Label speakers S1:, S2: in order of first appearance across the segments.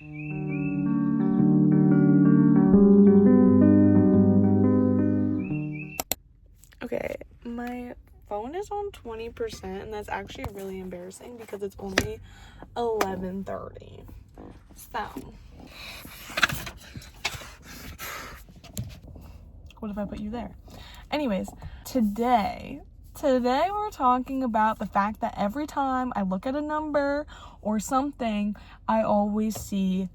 S1: Okay, my phone is on 20%, and that's actually really embarrassing because it's only 11:30. So, what if I put you there? Anyways, today we're talking about the fact that every time I look at a number or something, I always see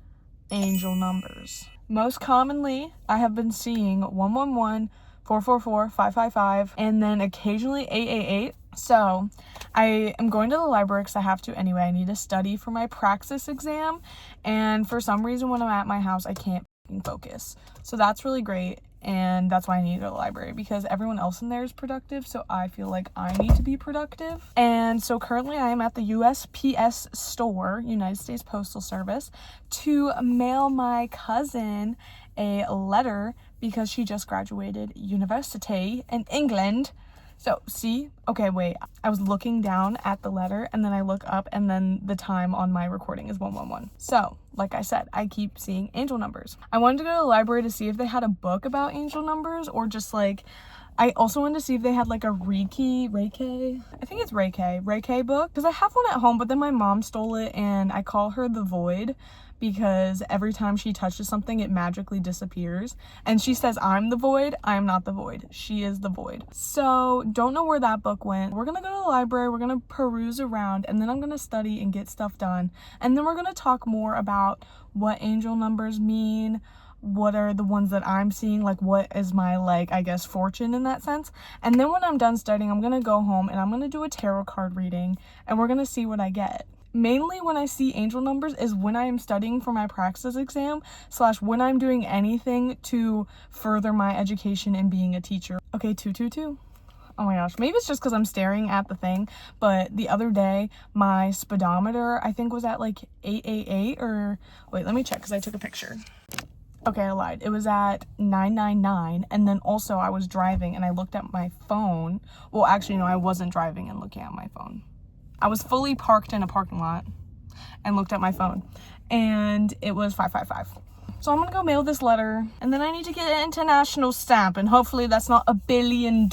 S1: angel numbers. Most commonly, I have been seeing 111, 444, 555, and then occasionally 888. So I am going to the library because I have to anyway. I need to study for my praxis exam, and for some reason when I'm at my house I can't focus. So that's really great, and that's why I need to go to the library, because everyone else in there is productive, so I feel like I need to be productive. And so currently I am at the USPS store, United States Postal Service, to mail my cousin a letter because she just graduated university in England. So, see? Okay, wait. I was looking down at the letter, and then I look up, and then the time on my recording is 111. So, like I said, I keep seeing angel numbers. I wanted to go to the library to see if they had a book about angel numbers, or just, like, I also wanted to see if they had, like, a Reiki book, because I have one at home, but then my mom stole it, and I call her the Void, because every time she touches something, it magically disappears. And she says I'm the Void. I am not the Void. She is the Void. So don't know where that book went. We're gonna go to the library. We're gonna peruse around, and then I'm gonna study and get stuff done. And then we're gonna talk more about what angel numbers mean, what are the ones that I'm seeing, like what is my, like, I guess, fortune in that sense. And then when I'm done studying, I'm gonna go home and I'm gonna do a tarot card reading, and we're gonna see what I get. Mainly when I see angel numbers is when I am studying for my praxis exam / when I'm doing anything to further my education in being a teacher. Okay, 222. Oh my gosh, maybe it's just because I'm staring at the thing, but the other day my speedometer I think was at like 888, or wait, let me check because I took a picture. Okay, I lied. It was at 999, and then also I was driving and I looked at my phone. Well, actually, no, I wasn't driving and looking at my phone. I was fully parked in a parking lot and looked at my phone, and it was 555. So I'm gonna go mail this letter, and then I need to get an international stamp, and hopefully that's not $1 billion,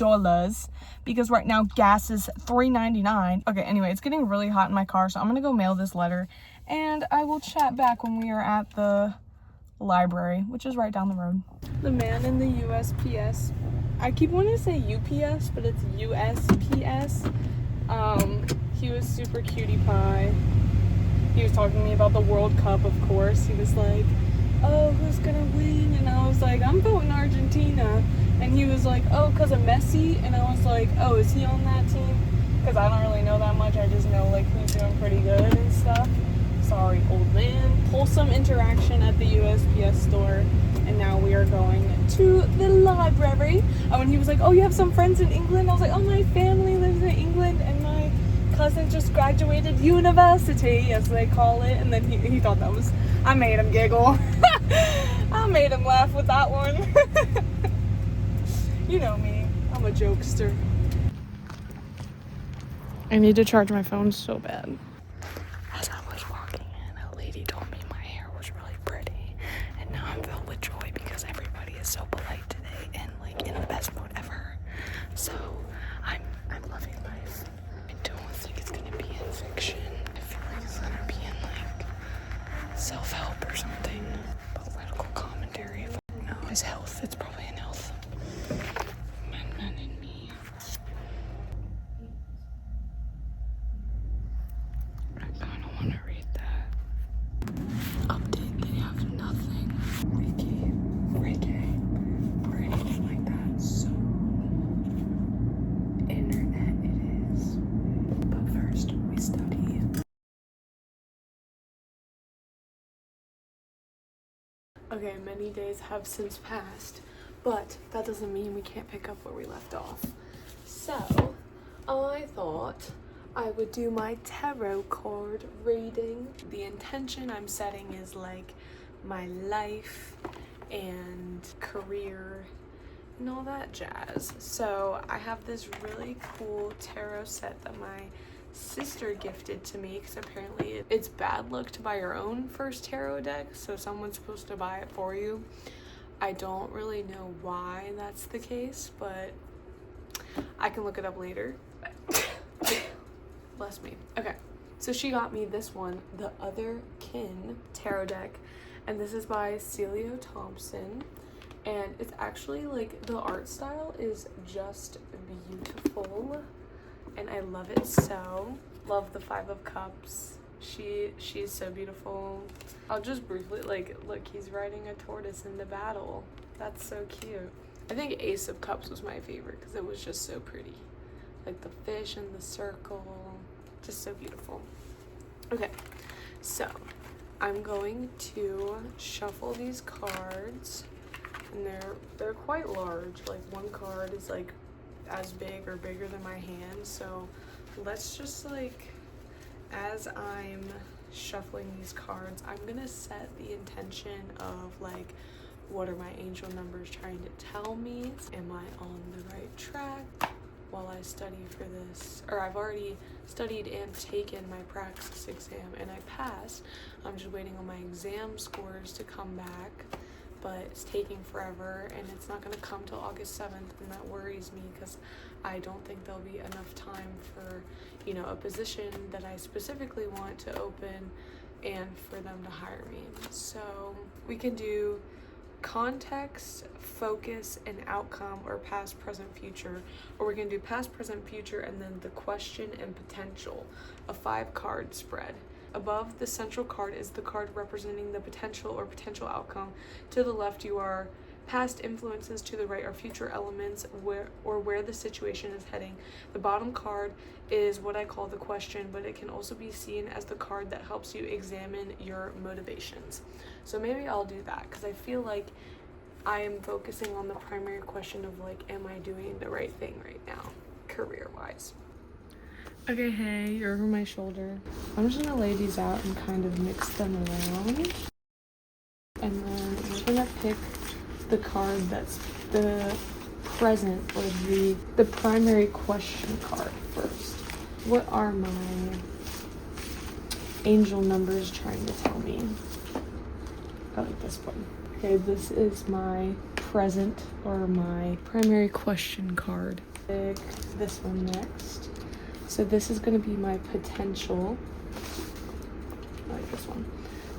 S1: because right now gas is $3.99. Okay, anyway, it's getting really hot in my car, so I'm gonna go mail this letter, and I will chat back when we are at the library, which is right down the road. The man in the USPS, I keep wanting to say UPS, but it's USPS. He was super cutie pie. He was talking to me about the World Cup, of course. He was like, oh, who's gonna win? And I was like, I'm voting Argentina. And he was like, oh, because of Messi? And I was like, oh, is he on that team? Because I don't really know that much. I just know, like, who's doing pretty good and stuff. Sorry, old man. Wholesome interaction at the USPS store. And now we are going to the library. Oh, and he was like, oh, you have some friends in England? I was like, oh, my family lives in England, and my cousin just graduated university, as they call it. And then he thought that was, I made him giggle. I made him laugh with that one. You know me, I'm a jokester. I need to charge my phone so bad. As I was walking in, a lady told me my hair was really pretty, and now I'm filled with joy because everybody is so polite today and like in the best mood ever. So I'm loving life. I don't think it's gonna be in fiction. I feel like it's gonna be in like self-help or something. Political commentary. No, it's health. It's probably in health. Man in me. I kinda wanna read that. Update, they have nothing Reiki, or anything like that. So internet it is. But first we study. Okay, many days have since passed, but that doesn't mean we can't pick up where we left off. So I thought I would do my tarot card reading. The intention I'm setting is like my life and career and all that jazz. So I have this really cool tarot set that my sister gifted to me, because apparently it's bad luck to buy your own first tarot deck, so someone's supposed to buy it for you. I don't really know why that's the case, but I can look it up later. Bless me. Okay, so she got me this one, the Other Kin tarot deck, and this is by Celio Thompson, and it's actually like the art style is just beautiful, and I love it so. Love the Five of Cups. She's so beautiful. I'll just briefly, like, look, he's riding a tortoise into battle. That's so cute. I think Ace of Cups was my favorite because it was just so pretty. Like the fish and the circle, just so beautiful. Okay, so I'm going to shuffle these cards, and they're quite large. Like one card is like as big or bigger than my hand, so let's just, like, as I'm shuffling these cards, I'm gonna set the intention of, like, what are my angel numbers trying to tell me? Am I on the right track while I study for this? Or I've already studied and taken my praxis exam and I passed. I'm just waiting on my exam scores to come back, but it's taking forever and it's not gonna come till August 7th, and that worries me because I don't think there'll be enough time for, you know, a position that I specifically want to open and for them to hire me. So we can do context, focus, and outcome, or past, present, future, or we can do past, present, future, and then the question and potential, a 5-card spread. Above the central card is the card representing the potential or potential outcome. To the left you are past influences, to the right are future elements where the situation is heading. The bottom card is what I call the question, but it can also be seen as the card that helps you examine your motivations. So maybe I'll do that because I feel like I am focusing on the primary question of, like, am I doing the right thing right now, career-wise? Okay, hey, you're over my shoulder. I'm just gonna lay these out and kind of mix them around. And then we're gonna pick the card that's the present, or the primary question card first. What are my angel numbers trying to tell me? I like this one. Okay, this is my present, or my primary question card. Pick this one next. So this is going to be my potential. I like this one.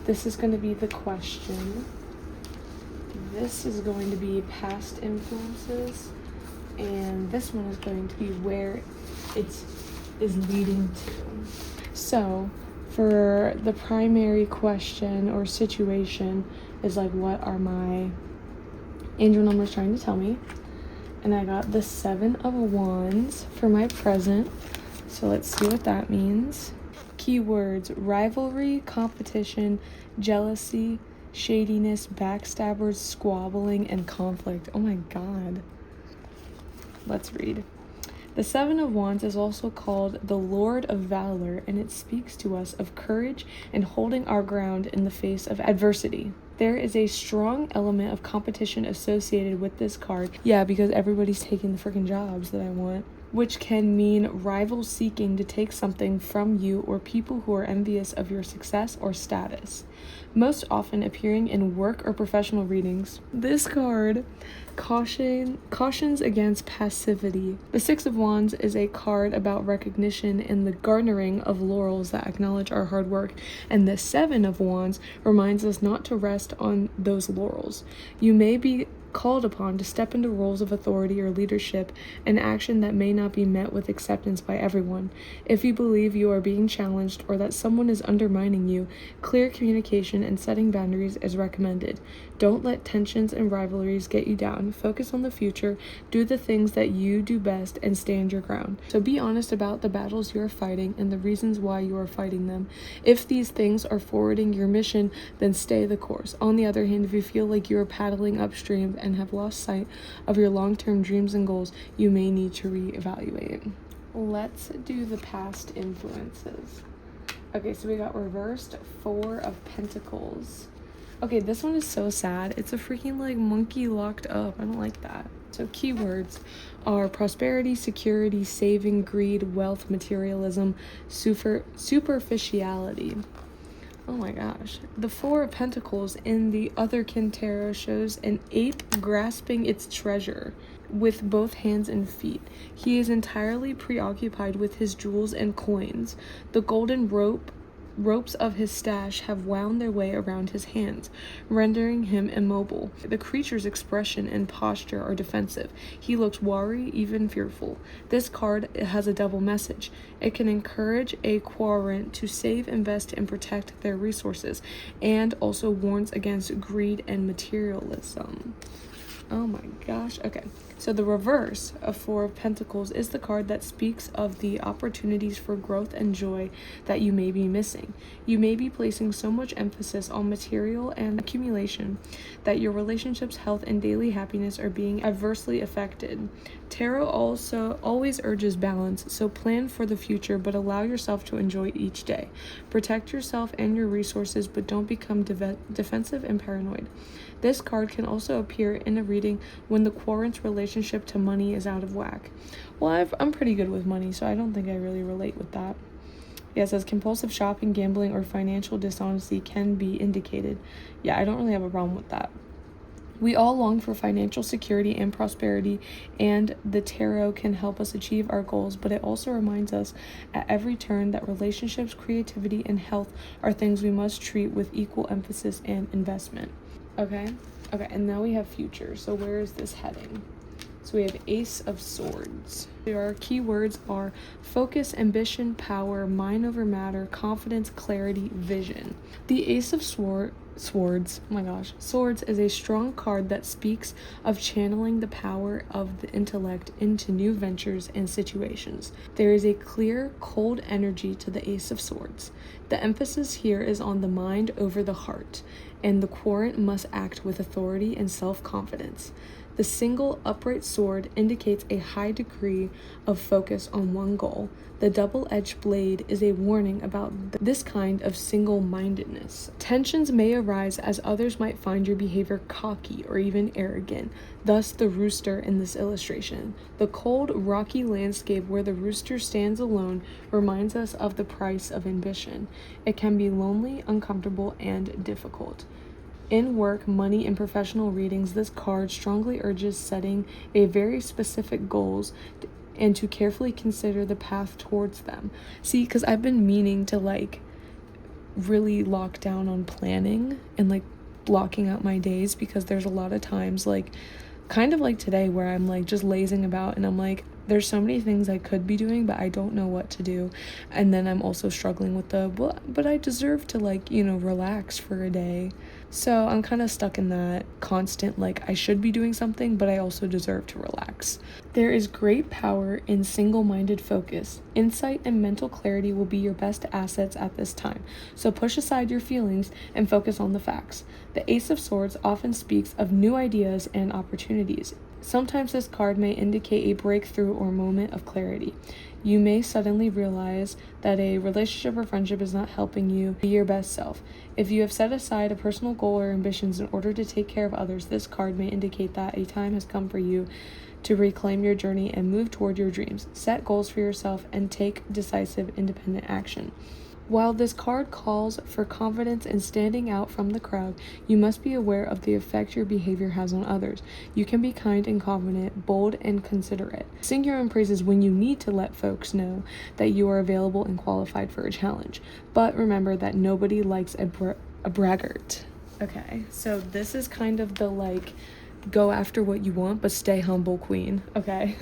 S1: This is going to be the question. This is going to be past influences. And this one is going to be where it is leading to. So for the primary question or situation is like, what are my angel numbers trying to tell me? And I got the 7 of Wands for my present. So let's see what that means. Keywords: rivalry, competition, jealousy, shadiness, backstabbers, squabbling, and conflict. Oh my god. Let's read. The 7 of Wands is also called the Lord of Valor, and it speaks to us of courage and holding our ground in the face of adversity. There is a strong element of competition associated with this card. Yeah, because everybody's taking the freaking jobs that I want. Which can mean rivals seeking to take something from you, or people who are envious of your success or status. Most often appearing in work or professional readings. This card cautions against passivity. The 6 of Wands is a card about recognition and the garnering of laurels that acknowledge our hard work. And the 7 of Wands reminds us not to rest on those laurels. You may be called upon to step into roles of authority or leadership, an action that may not be met with acceptance by everyone. If you believe you are being challenged or that someone is undermining you, clear communication and setting boundaries is recommended. Don't let tensions and rivalries get you down. Focus on the future, do the things that you do best, and stand your ground. So be honest about the battles you are fighting and the reasons why you are fighting them. If these things are forwarding your mission, then stay the course. On the other hand, if you feel like you are paddling upstream and have lost sight of your long-term dreams and goals, you may need to reevaluate. Let's do the past influences. Okay, so we got reversed 4 of Pentacles. Okay, this one is so sad. It's a freaking like monkey locked up. I don't like that. So keywords are prosperity, security, saving, greed, wealth, materialism, superficiality. Oh my gosh. The Four of Pentacles in the Otherkin Tarot shows an ape grasping its treasure with both hands and feet. He is entirely preoccupied with his jewels and coins. The golden ropes of his stash have wound their way around his hands, rendering him immobile. The creature's expression and posture are defensive. He looks wary, even fearful. This card has a double message. It can encourage a querent to save, invest, and protect their resources, and also warns against greed and materialism. Oh my gosh. Okay. So the reverse of Four of Pentacles is the card that speaks of the opportunities for growth and joy that you may be missing. You may be placing so much emphasis on material and accumulation that your relationships, health, and daily happiness are being adversely affected. Tarot also always urges balance, so plan for the future, but allow yourself to enjoy each day. Protect yourself and your resources, but don't become defensive and paranoid. This card can also appear in a reading when the querent's relationship to money is out of whack. Well, I'm pretty good with money, so I don't think I really relate with that. Yeah, it says compulsive shopping, gambling, or financial dishonesty can be indicated. Yeah, I don't really have a problem with that. We all long for financial security and prosperity, and the tarot can help us achieve our goals, but it also reminds us at every turn that relationships, creativity, and health are things we must treat with equal emphasis and investment. Okay, and now we have future. So where is this heading? So we have Ace of Swords. Our keywords are focus, ambition, power, mind over matter, confidence, clarity, vision. The Ace of Swords is a strong card that speaks of channeling the power of the intellect into new ventures and situations. There is a clear, cold energy to the Ace of Swords. The emphasis here is on the mind over the heart, and the querent must act with authority and self-confidence. The single upright sword indicates a high degree of focus on one goal. The double-edged blade is a warning about this kind of single-mindedness. Tensions may arise as others might find your behavior cocky or even arrogant, thus the rooster in this illustration. The cold, rocky landscape where the rooster stands alone reminds us of the price of ambition. It can be lonely, uncomfortable, and difficult. In work, money, and professional readings, this card strongly urges setting a very specific goals and to carefully consider the path towards them. See, because I've been meaning to like really lock down on planning and like blocking out my days, because there's a lot of times like kind of like today where I'm like just lazing about and I'm like, there's so many things I could be doing, but I don't know what to do. And then I'm also struggling with but I deserve to like, relax for a day. So I'm kind of stuck in that constant, like I should be doing something, but I also deserve to relax. There is great power in single-minded focus. Insight and mental clarity will be your best assets at this time. So push aside your feelings and focus on the facts. The Ace of Swords often speaks of new ideas and opportunities. Sometimes this card may indicate a breakthrough or moment of clarity. You may suddenly realize that a relationship or friendship is not helping you be your best self. If you have set aside a personal goal or ambitions in order to take care of others, this card may indicate that a time has come for you to reclaim your journey and move toward your dreams. Set goals for yourself and take decisive, independent action. While this card calls for confidence and standing out from the crowd, you must be aware of the effect your behavior has on others. You can be kind and confident, bold and considerate. Sing your own praises when you need to let folks know that you are available and qualified for a challenge. But remember that nobody likes a braggart. Okay, so this is kind of the like, go after what you want, but stay humble queen. Okay.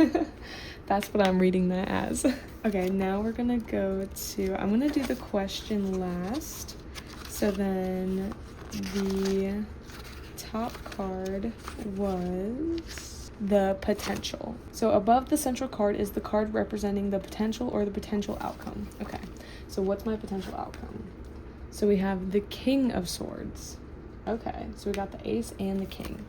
S1: That's what I'm reading that as. Okay, now we're gonna I'm gonna do the question last. So then the top card was the potential. So above the central card is the card representing the potential or the potential outcome. Okay, so what's my potential outcome? So we have the King of Swords. Okay, so we got the Ace and the King.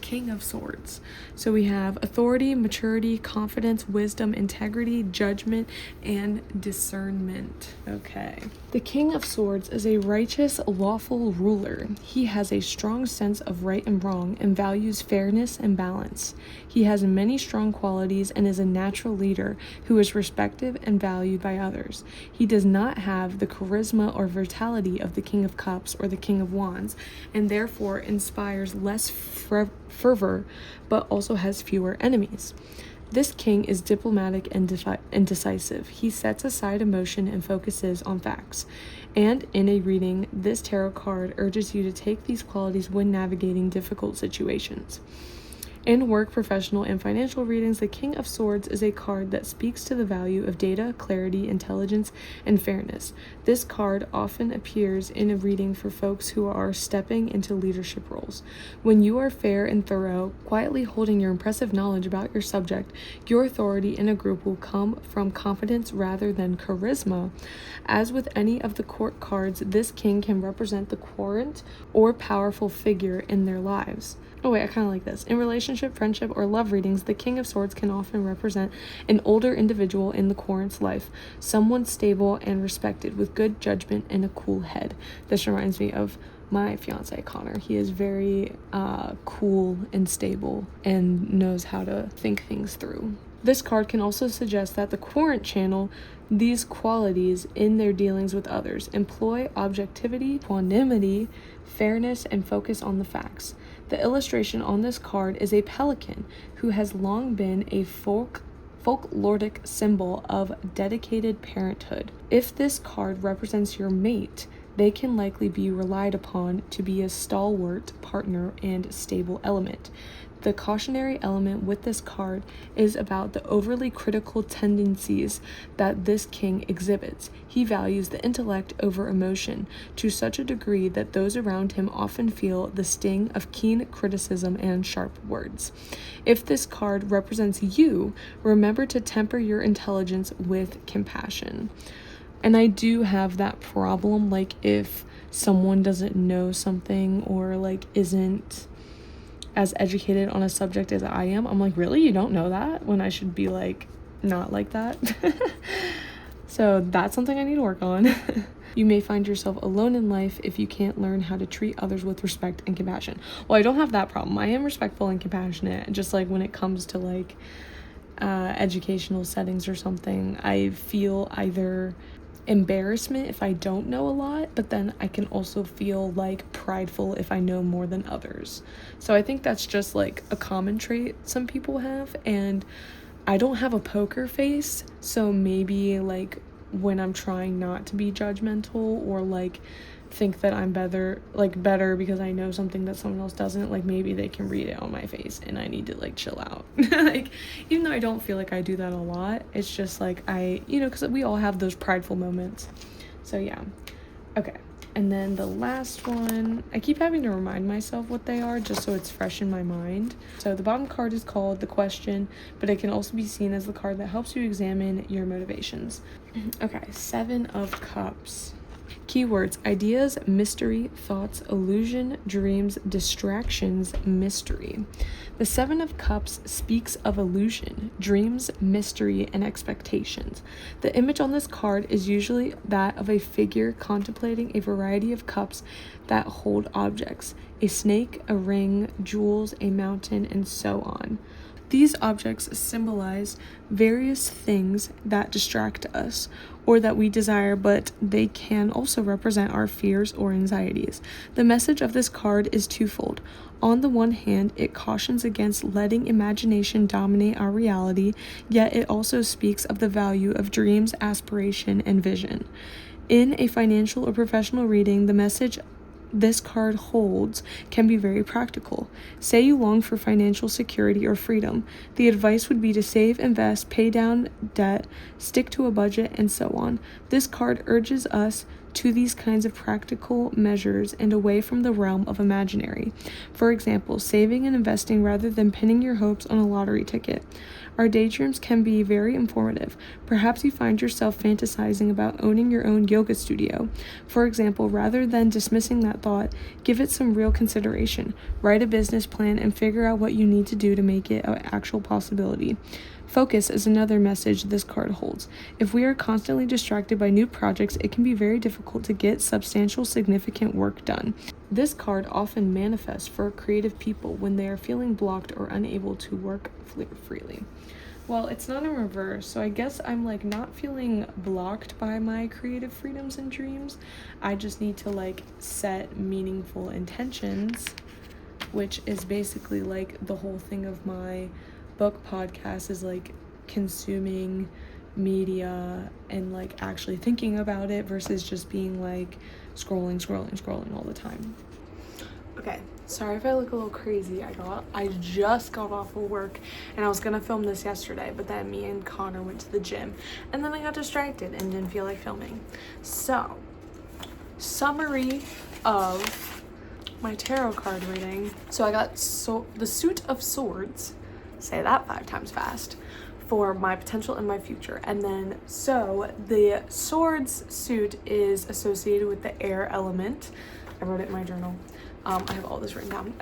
S1: King of Swords. So we have authority, maturity, confidence, wisdom, integrity, judgment, and discernment. Okay. The King of Swords is a righteous, lawful ruler. He has a strong sense of right and wrong and values fairness and balance. He has many strong qualities and is a natural leader who is respected and valued by others. He does not have the charisma or vitality of the King of Cups or the King of Wands, and therefore inspires less fervor, but also has fewer enemies. This king is diplomatic and decisive. He sets aside emotion and focuses on facts. And in a reading, this tarot card urges you to take these qualities when navigating difficult situations. In work, professional, and financial readings, the King of Swords is a card that speaks to the value of data, clarity, intelligence, and fairness. This card often appears in a reading for folks who are stepping into leadership roles. When you are fair and thorough, quietly holding your impressive knowledge about your subject, your authority in a group will come from confidence rather than charisma. As with any of the court cards, this king can represent the querent or powerful figure in their lives. Oh wait, I kind of like this. In relationship, friendship, or love readings, the King of Swords can often represent an older individual in the querent's life, someone stable and respected with good judgment and a cool head. This reminds me of my fiance, Connor. He is very cool and stable and knows how to think things through. This card can also suggest that the querent channel these qualities in their dealings with others, employ objectivity, equanimity, fairness, and focus on the facts. The illustration on this card is a pelican who has long been a folkloric symbol of dedicated parenthood. If this card represents your mate, they can likely be relied upon to be a stalwart partner and stable element. The cautionary element with this card is about the overly critical tendencies that this king exhibits. He values the intellect over emotion to such a degree that those around him often feel the sting of keen criticism and sharp words. If this card represents you, remember to temper your intelligence with compassion. And I do have that problem, like if someone doesn't know something or like isn't as educated on a subject as I am, I'm like, really? You don't know that? When I should be like, not like that. So that's something I need to work on. You may find yourself alone in life if you can't learn how to treat others with respect and compassion. Well, I don't have that problem. I am respectful and compassionate, just like when it comes to like educational settings or something. I feel either embarrassment if I don't know a lot, but then I can also feel like prideful if I know more than others. So I think that's just like a common trait some people have, and I don't have a poker face, so maybe like when I'm trying not to be judgmental or like think that I'm better because I know something that someone else doesn't, like maybe they can read it on my face and I need to like chill out. Like even though I don't feel like I do that a lot, it's just like because we all have those prideful moments. So yeah. Okay. And then the last one, I keep having to remind myself what they are just so it's fresh in my mind. So the bottom card is called the question, but it can also be seen as the card that helps you examine your motivations. Okay, 7 of Cups. Keywords: ideas, mystery, thoughts, illusion, dreams, distractions, mystery. The 7 of Cups speaks of illusion, dreams, mystery, and expectations. The image on this card is usually that of a figure contemplating a variety of cups that hold objects: a snake, a ring, jewels, a mountain, and so on. These objects symbolize various things that distract us or that we desire, but they can also represent our fears or anxieties. The message of this card is twofold. On the one hand, it cautions against letting imagination dominate our reality, yet it also speaks of the value of dreams, aspiration, and vision. In a financial or professional reading, the message this card holds can be very practical. Say you long for financial security or freedom. The advice would be to save, invest, pay down debt, stick to a budget, and so on. This card urges us to these kinds of practical measures and away from the realm of imaginary. For example, saving and investing rather than pinning your hopes on a lottery ticket. Our daydreams can be very informative. Perhaps you find yourself fantasizing about owning your own yoga studio. For example, rather than dismissing that thought, give it some real consideration. Write a business plan and figure out what you need to do to make it an actual possibility. Focus is another message this card holds. If we are constantly distracted by new projects, it can be very difficult to get substantial, significant work done. This card often manifests for creative people when they are feeling blocked or unable to work freely. Well, it's not in reverse, so I guess I'm not feeling blocked by my creative freedoms and dreams. I just need to set meaningful intentions, which is basically the whole thing of my book podcast is consuming media and actually thinking about it versus just being scrolling all the time. Okay, sorry if I look a little crazy. I just got off of work and I was gonna film this yesterday, but then me and Connor went to the gym and then I got distracted and didn't feel like filming. So, summary of my tarot card reading. So I got the Suit of Swords, say that 5 times fast, for my potential and my future. And then so the Swords suit is associated with the air element. I wrote it in my journal. I have all this written down.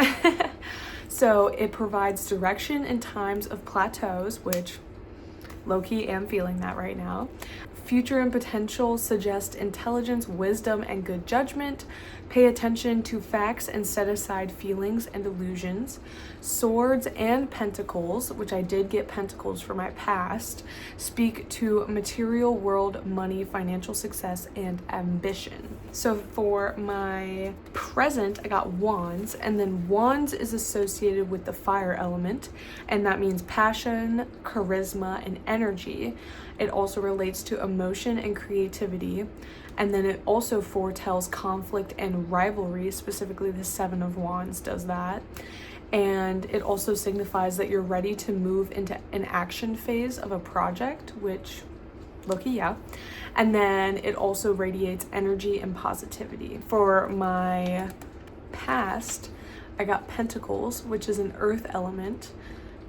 S1: So it provides direction in times of plateaus, which low-key am feeling that right now. Future and potential suggest intelligence, wisdom, and good judgment. Pay attention to facts and set aside feelings and illusions. Swords and Pentacles, which I did get Pentacles for my past, speak to material world, money, financial success, and ambition. So for my present, I got Wands, and then Wands is associated with the fire element, and that means passion, charisma, and energy. It also relates to emotion and creativity. And then it also foretells conflict and rivalry, specifically the 7 of Wands does that. And it also signifies that you're ready to move into an action phase of a project, which, look-y, yeah. And then it also radiates energy and positivity. For my past, I got Pentacles, which is an earth element,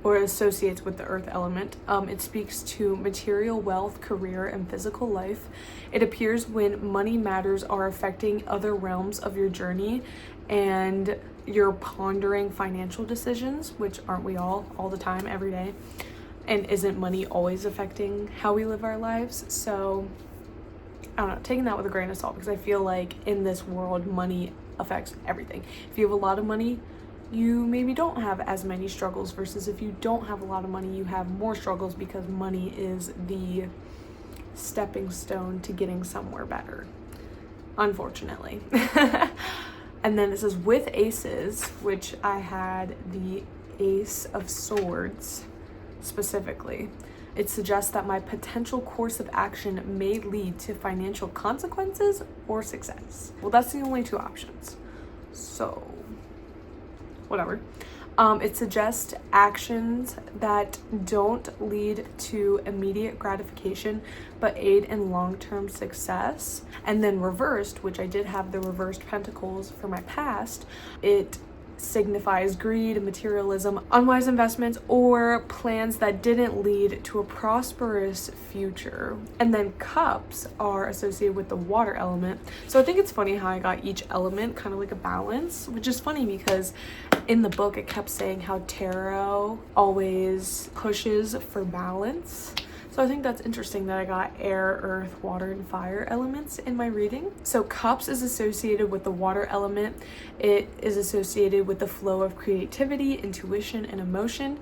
S1: or associates with the earth element. It speaks to material wealth, career, and physical life. It appears when money matters are affecting other realms of your journey and you're pondering financial decisions, which aren't we all the time, every day? And isn't money always affecting how we live our lives? So, I don't know, taking that with a grain of salt, because I feel like in this world, money affects everything. If you have a lot of money, you maybe don't have as many struggles, versus if you don't have a lot of money, you have more struggles, because money is the stepping stone to getting somewhere better, unfortunately. And then it says with aces, which I had the Ace of Swords specifically. It suggests that my potential course of action may lead to financial consequences or success. Well, that's the only 2 options. So, whatever. It suggests actions that don't lead to immediate gratification but aid in long-term success. And then reversed, which I did have the reversed Pentacles for my past, it signifies greed, materialism, unwise investments, or plans that didn't lead to a prosperous future. And then cups are associated with the water element. So I think it's funny how I got each element kind of like a balance, which is funny because in the book it kept saying how tarot always pushes for balance. So I think that's interesting that I got air, earth, water, and fire elements in my reading. So cups is associated with the water element. It is associated with the flow of creativity, intuition, and emotion.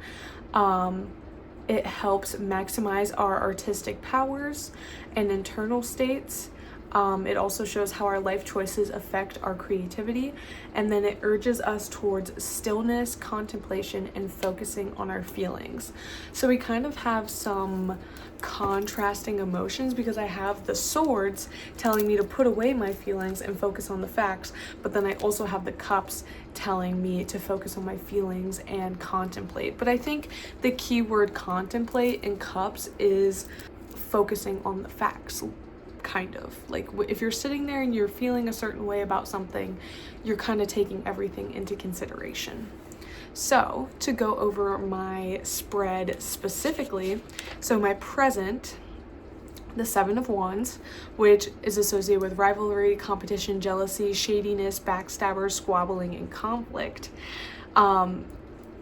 S1: It helps maximize our artistic powers and internal states. It also shows how our life choices affect our creativity, and then it urges us towards stillness, contemplation, and focusing on our feelings. So we kind of have some contrasting emotions, because I have the swords telling me to put away my feelings and focus on the facts, but then I also have the cups telling me to focus on my feelings and contemplate. But I think the key word contemplate in cups is focusing on the facts, kind of. Like if you're sitting there and you're feeling a certain way about something, you're kind of taking everything into consideration. So to go over my spread specifically, so my present, the Seven of Wands, which is associated with rivalry, competition, jealousy, shadiness, backstabbers, squabbling, and conflict.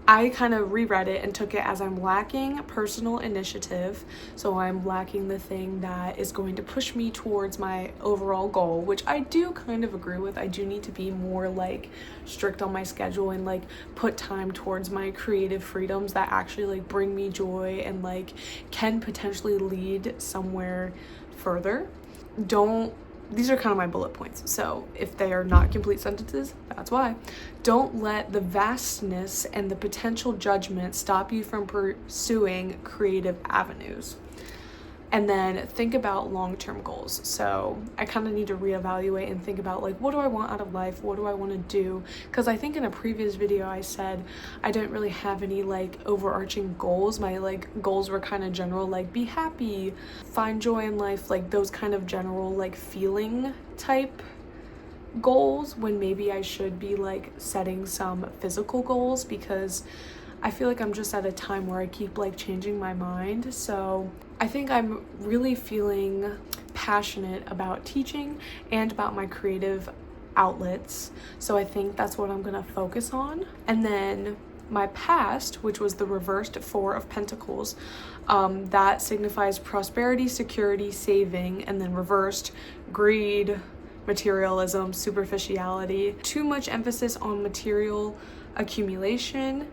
S1: I kind of reread it and took it as I'm lacking personal initiative, so I'm lacking the thing that is going to push me towards my overall goal, which I do kind of agree with. I do need to be more like strict on my schedule and like put time towards my creative freedoms that actually like bring me joy and like can potentially lead somewhere further. These are kind of my bullet points, so if they are not complete sentences, that's why. Don't let the vastness and the potential judgment stop you from pursuing creative avenues. And then think about long-term goals. So I kind of need to reevaluate and think about like, what do I want out of life? What do I want to do? Because I think in a previous video I said I didn't really have any like overarching goals. My like goals were kind of general, like be happy, find joy in life, like those kind of general like feeling type goals, when maybe I should be like setting some physical goals, because I feel like I'm just at a time where I keep like changing my mind. So I think I'm really feeling passionate about teaching and about my creative outlets. So I think that's what I'm gonna focus on. And then my past, which was the reversed Four of Pentacles, that signifies prosperity, security, saving, and then reversed greed, materialism, superficiality, too much emphasis on material accumulation.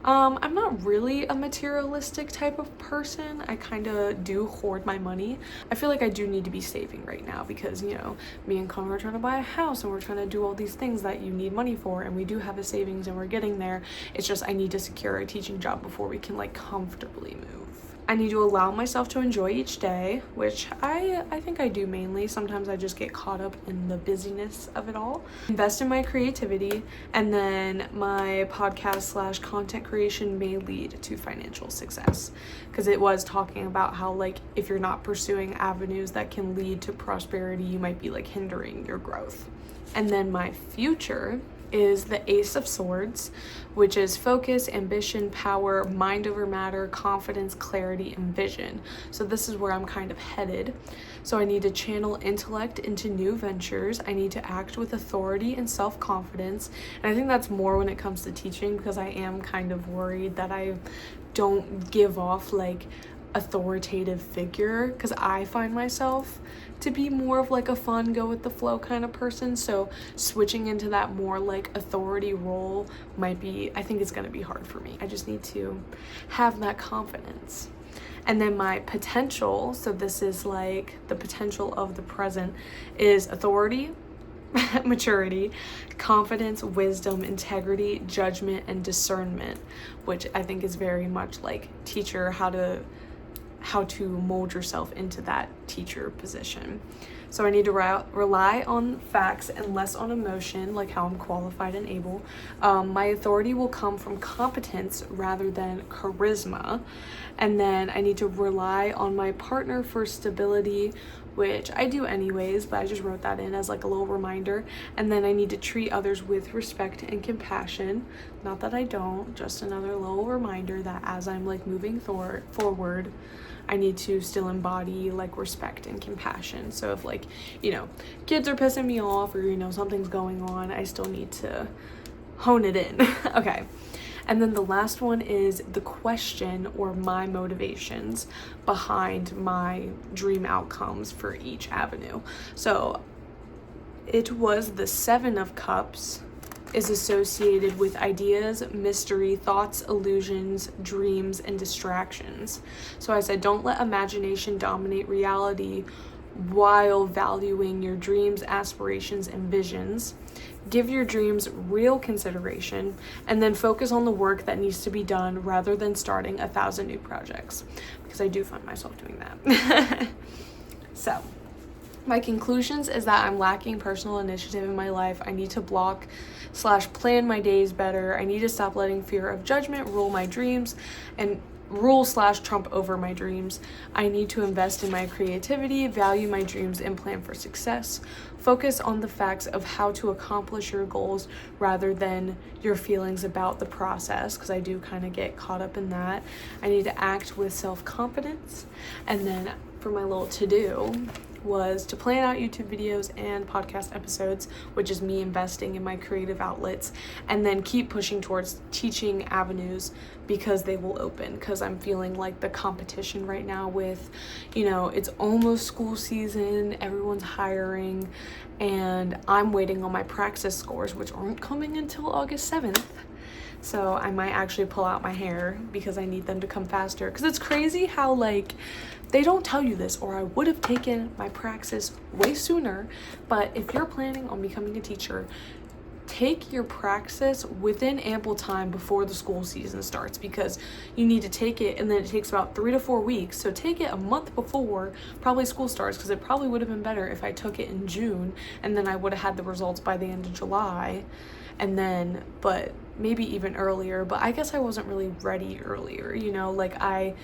S1: I'm not really a materialistic type of person. I kind of do hoard my money. I feel like I do need to be saving right now because, you know, me and Connor are trying to buy a house and we're trying to do all these things that you need money for, and we do have a savings and we're getting there. It's just I need to secure a teaching job before we can like comfortably move. I need to allow myself to enjoy each day, which I think I do mainly. Sometimes I just get caught up in the busyness of it all. Invest in my creativity, and then my podcast / content creation may lead to financial success. Because it was talking about how like if you're not pursuing avenues that can lead to prosperity, you might be like hindering your growth. And then my future is the Ace of Swords, which is focus, ambition, power, mind over matter, confidence, clarity, and vision. So this is where I'm kind of headed. So I need to channel intellect into new ventures. I need to act with authority and self-confidence. And I think that's more when it comes to teaching, because I am kind of worried that I don't give off like authoritative figure, because I find myself to be more of like a fun, go with the flow kind of person. So switching into that more like authority role might be, I think it's going to be hard for me. I just need to have that confidence. And then my potential, so this is like the potential of the present, is authority, maturity, confidence, wisdom, integrity, judgment, and discernment, which I think is very much like teacher, how to mold yourself into that teacher position. So I need to rely on facts and less on emotion, like how I'm qualified and able. My authority will come from competence rather than charisma. And then I need to rely on my partner for stability, which I do anyways, but I just wrote that in as like a little reminder. And then I need to treat others with respect and compassion. Not that I don't, just another little reminder that as I'm like moving forward, I need to still embody like respect and compassion. So if like, you know, kids are pissing me off or, you know, something's going on, I still need to hone it in. Okay. And then the last one is the question or my motivations behind my dream outcomes for each avenue. So it was the Seven of Cups is associated with ideas, mystery, thoughts, illusions, dreams, and distractions. So I said, don't let imagination dominate reality while valuing your dreams, aspirations, and visions. Give your dreams real consideration, and then focus on the work that needs to be done rather than starting 1,000 new projects, because I do find myself doing that. So my conclusions is that I'm lacking personal initiative in my life. I need to block / plan my days better. I need to stop letting fear of judgment rule my dreams and rule/trump over my dreams. I need to invest in my creativity, value my dreams, and plan for success. Focus on the facts of how to accomplish your goals rather than your feelings about the process, because I do kind of get caught up in that. I need to act with self-confidence. And then for my little to-do was to plan out YouTube videos and podcast episodes, which is me investing in my creative outlets, and then keep pushing towards teaching avenues because they will open, because I'm feeling like the competition right now with, it's almost school season, everyone's hiring, and I'm waiting on my praxis scores, which aren't coming until August 7th. So I might actually pull out my hair because I need them to come faster, because it's crazy how they don't tell you this, or I would have taken my praxis way sooner. But if you're planning on becoming a teacher, take your praxis within ample time before the school season starts, because you need to take it, and then it takes about 3 to 4 weeks. So take it a month before probably school starts, because it probably would have been better if I took it in June, and then I would have had the results by the end of July. And then, but maybe even earlier, but I guess I wasn't really ready earlier, I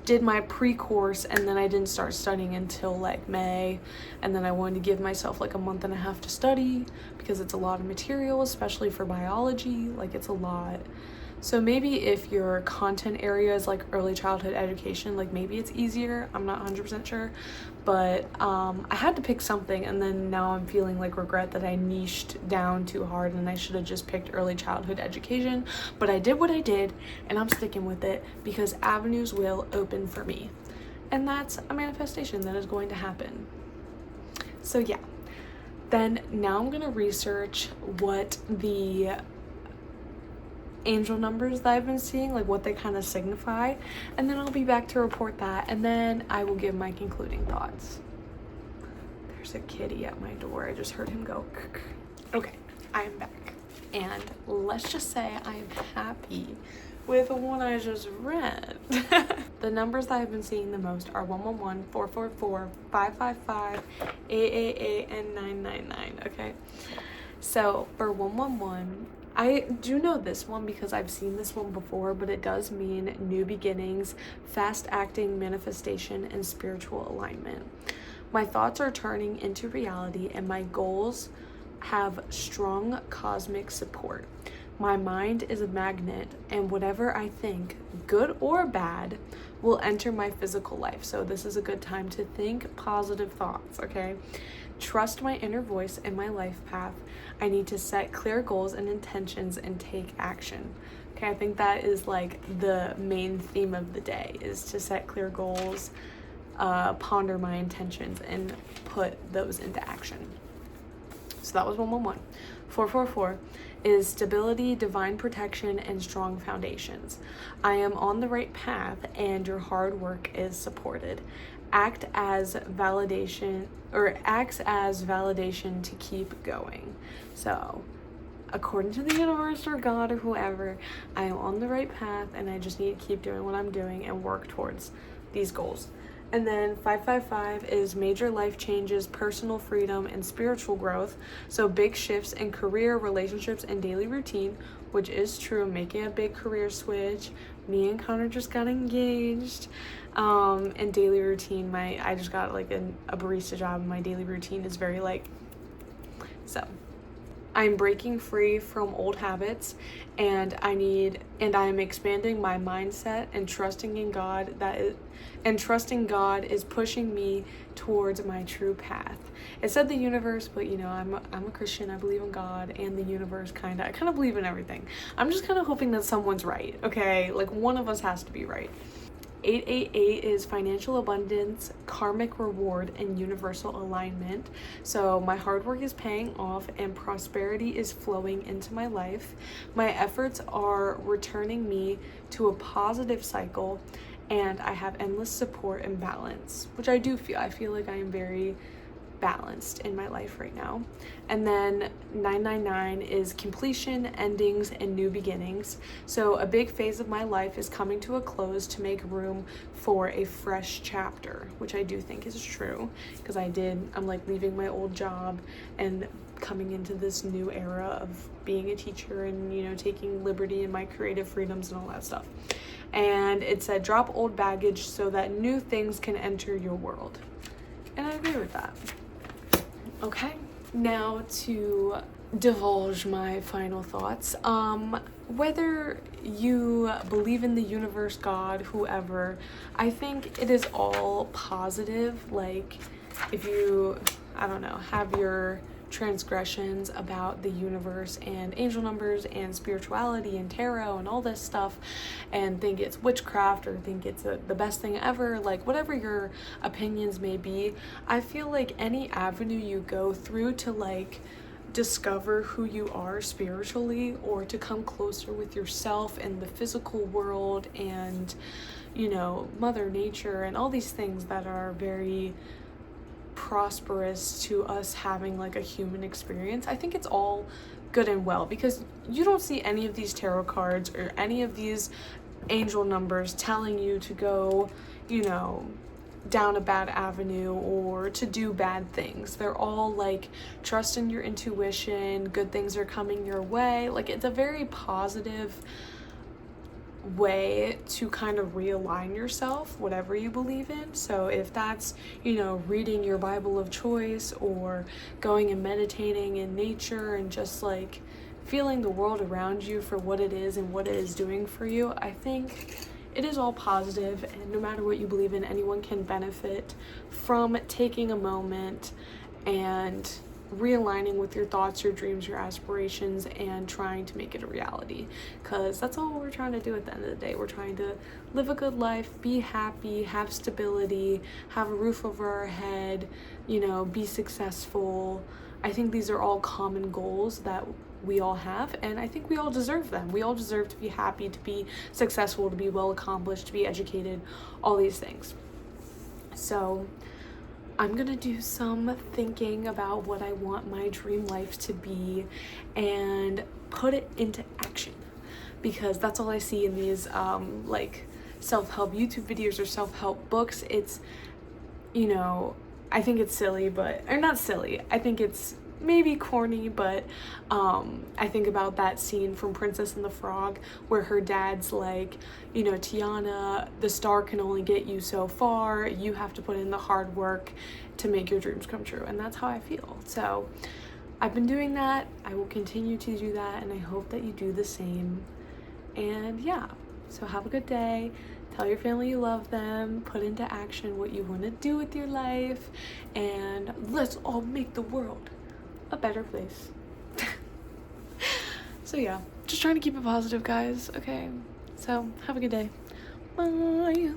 S1: did my pre-course and then I didn't start studying until May, and then I wanted to give myself a month and a half to study because it's a lot of material, especially for biology, it's a lot. So maybe if your content area is early childhood education, maybe it's easier. I'm not 100% sure, but I had to pick something, and then now I'm feeling regret that I niched down too hard and I should have just picked early childhood education. But I did what I did, and I'm sticking with it because avenues will open for me, and that's a manifestation that is going to happen. So yeah, then now I'm gonna research what the angel numbers that I've been seeing, what they kind of signify, and then I'll be back to report that, and then I will give my concluding thoughts. There's a kitty at my door. I just heard him go. Okay, I am back, and let's just say I am happy with the one I just read. The numbers that I've been seeing the most are 111, 444, 555, 888, and 999. Okay, so for 111, I do know this one because I've seen this one before, but it does mean new beginnings, fast acting, manifestation, and spiritual alignment. My thoughts are turning into reality, and my goals have strong cosmic support. My mind is a magnet, and whatever I think, good or bad, will enter my physical life. So this is a good time to think positive thoughts, okay? Trust my inner voice and my life path. I need to set clear goals and intentions and take action. Okay, I think that is the main theme of the day, is to set clear goals, ponder my intentions, and put those into action. So that was 111. 444 is stability, divine protection, and strong foundations. I am on the right path, and your hard work is supported. Acts as validation to keep going. So, according to the universe or God or whoever, I am on the right path, and I just need to keep doing what I'm doing and work towards these goals. And then 555 is major life changes, personal freedom, and spiritual growth. So big shifts in career, relationships, and daily routine, which is true. Making a big career switch. Me and Connor just got engaged. And daily routine, I just got a barista job, and my daily routine is very so. I'm breaking free from old habits, and I am expanding my mindset and trusting in God trusting God is pushing me towards my true path. It said the universe, but I'm a Christian. I believe in God and the universe I kind of believe in everything. I'm just kind of hoping that someone's right, okay? One of us has to be right. 888 is financial abundance, karmic reward, and universal alignment. So my hard work is paying off and prosperity is flowing into my life. My efforts are returning me to a positive cycle, and I have endless support and balance, which I do feel. I feel like I am very balanced in my life right now. And then 999 is completion, endings, and new beginnings. So a big phase of my life is coming to a close to make room for a fresh chapter, which I do think is true, because I'm leaving my old job and coming into this new era of being a teacher and taking liberty in my creative freedoms and all that stuff. and it said drop old baggage so that new things can enter your world. And I agree with that. Okay, now to divulge my final thoughts. Whether you believe in the universe, God, whoever, I think it is all positive. Like, if you, I don't know, have your transgressions about the universe and angel numbers and spirituality and tarot and all this stuff and think it's witchcraft or think it's the best thing ever, like whatever your opinions may be, I feel like any avenue you go through to like discover who you are spiritually or to come closer with yourself and the physical world and, you know, Mother Nature and all these things that are very prosperous to us having like a human experience, I think it's all good and well, because you don't see any of these tarot cards or any of these angel numbers telling you to go, you know, down a bad avenue or to do bad things. They're all like, trust in your intuition, good things are coming your way. Like, it's a very positive way to kind of realign yourself, whatever you believe in. So if that's, you know, reading your Bible of choice or going and meditating in nature and just like feeling the world around you for what it is and what it is doing for you, I think it is all positive, and no matter what you believe in, anyone can benefit from taking a moment and realigning with your thoughts, your dreams, your aspirations, and trying to make it a reality, because that's all we're trying to do at the end of the day. We're trying to live a good life, be happy, have stability, have a roof over our head, you know, be successful. I think these are all common goals that we all have, and I think we all deserve them. We all deserve to be happy, to be successful, to be well accomplished, to be educated, all these things. So I'm gonna do some thinking about what I want my dream life to be and put it into action, because that's all I see in these like self-help YouTube videos or self-help books. It's, you know, I think it's silly, but, or not silly, I think it's maybe corny, but I think about that scene from Princess and the Frog where her dad's like, you know, Tiana, the star can only get you so far, you have to put in the hard work to make your dreams come true. And that's how I feel. So I've been doing that, I will continue to do that, and I hope that you do the same. And yeah, so have a good day. Tell your family you love them, put into action what you want to do with your life, and let's all make the world a better place. So yeah, just trying to keep it positive, guys. Okay, so have a good day. Bye.